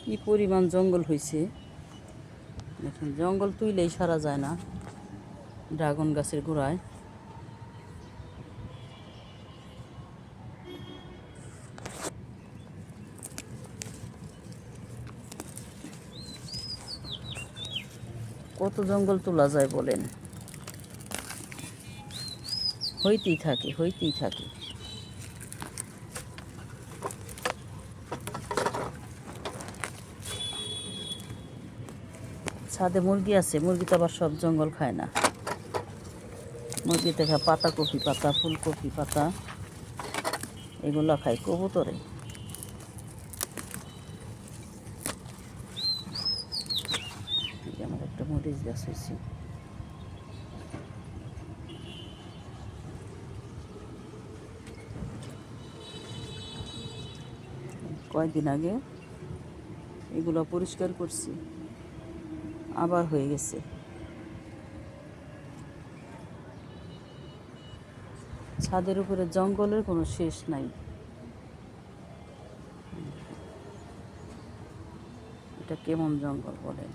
কি পরিমাণ জঙ্গল হয়েছে দেখেন। জঙ্গল তুইলেই সারা যায় না। ড্রাগন গাছের গোড়ায় কত জঙ্গল তোলা যায় বলেন। হইতেই থাকে হইতেই থাকে। ছাদে মুরগি আছে, মুরগি তো আবার সব জঙ্গল খায় না। মুরগিতে খায় পাতাকপি পাতা, ফুলকপি পাতা, এগুলো খায় কবুতরে। আমার একটা মরিচ গাছ হয়েছে। কয়েকদিন আগে এগুলো পরিষ্কার করছি, আবার হয়ে গেছে। ছাদের উপরে জঙ্গলের কোনো শেষ নাই। এটা কেমন জঙ্গল বলেন।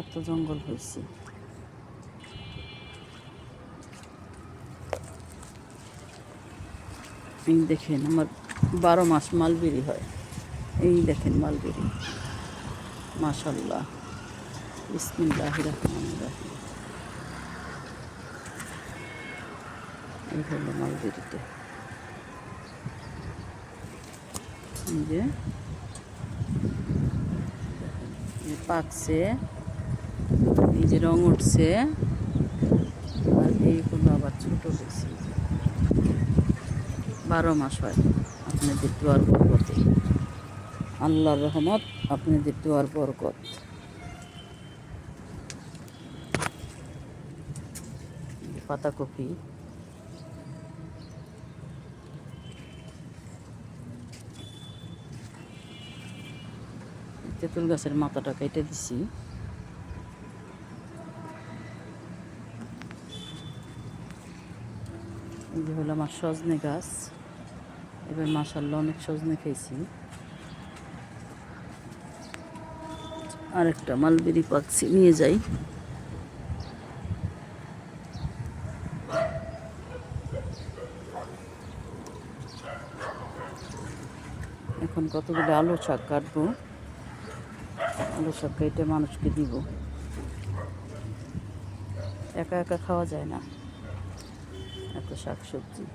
এত জঙ্গল হয়েছে। এই দেখেন আমার 12 মাস মালবেরি হয়। এই দেখেন মালবেরি, মাশাআল্লাহ, বিসমিল্লাহির রহমানির রহিম। এই হলো মালবেরিতে, এই যে পাকছে, এই যে রং উঠছে, আর এইগুলো আবার ছোট হয়েছে। 12 মাস হয় আপনাদের দোয়ার বরকতে, আল্লাহর রহমত, আপনাদের দোয়ার বরকত। পাতাকপি, তেঁতুল গাছের মাথাটা কেটে দিছি। এই যে হলো আমার সজনে গাছ। এবার মাশাআল্লাহ অনেক সজনে খেয়েছি। আরেকটা মালবেরি পাকছি, নিয়ে যাই। এখন কতগুলো আলু শাক কাটবো, আলু শাক কেটে মানুষকে দিব। একা একা খাওয়া যায় না এত শাক সবজি।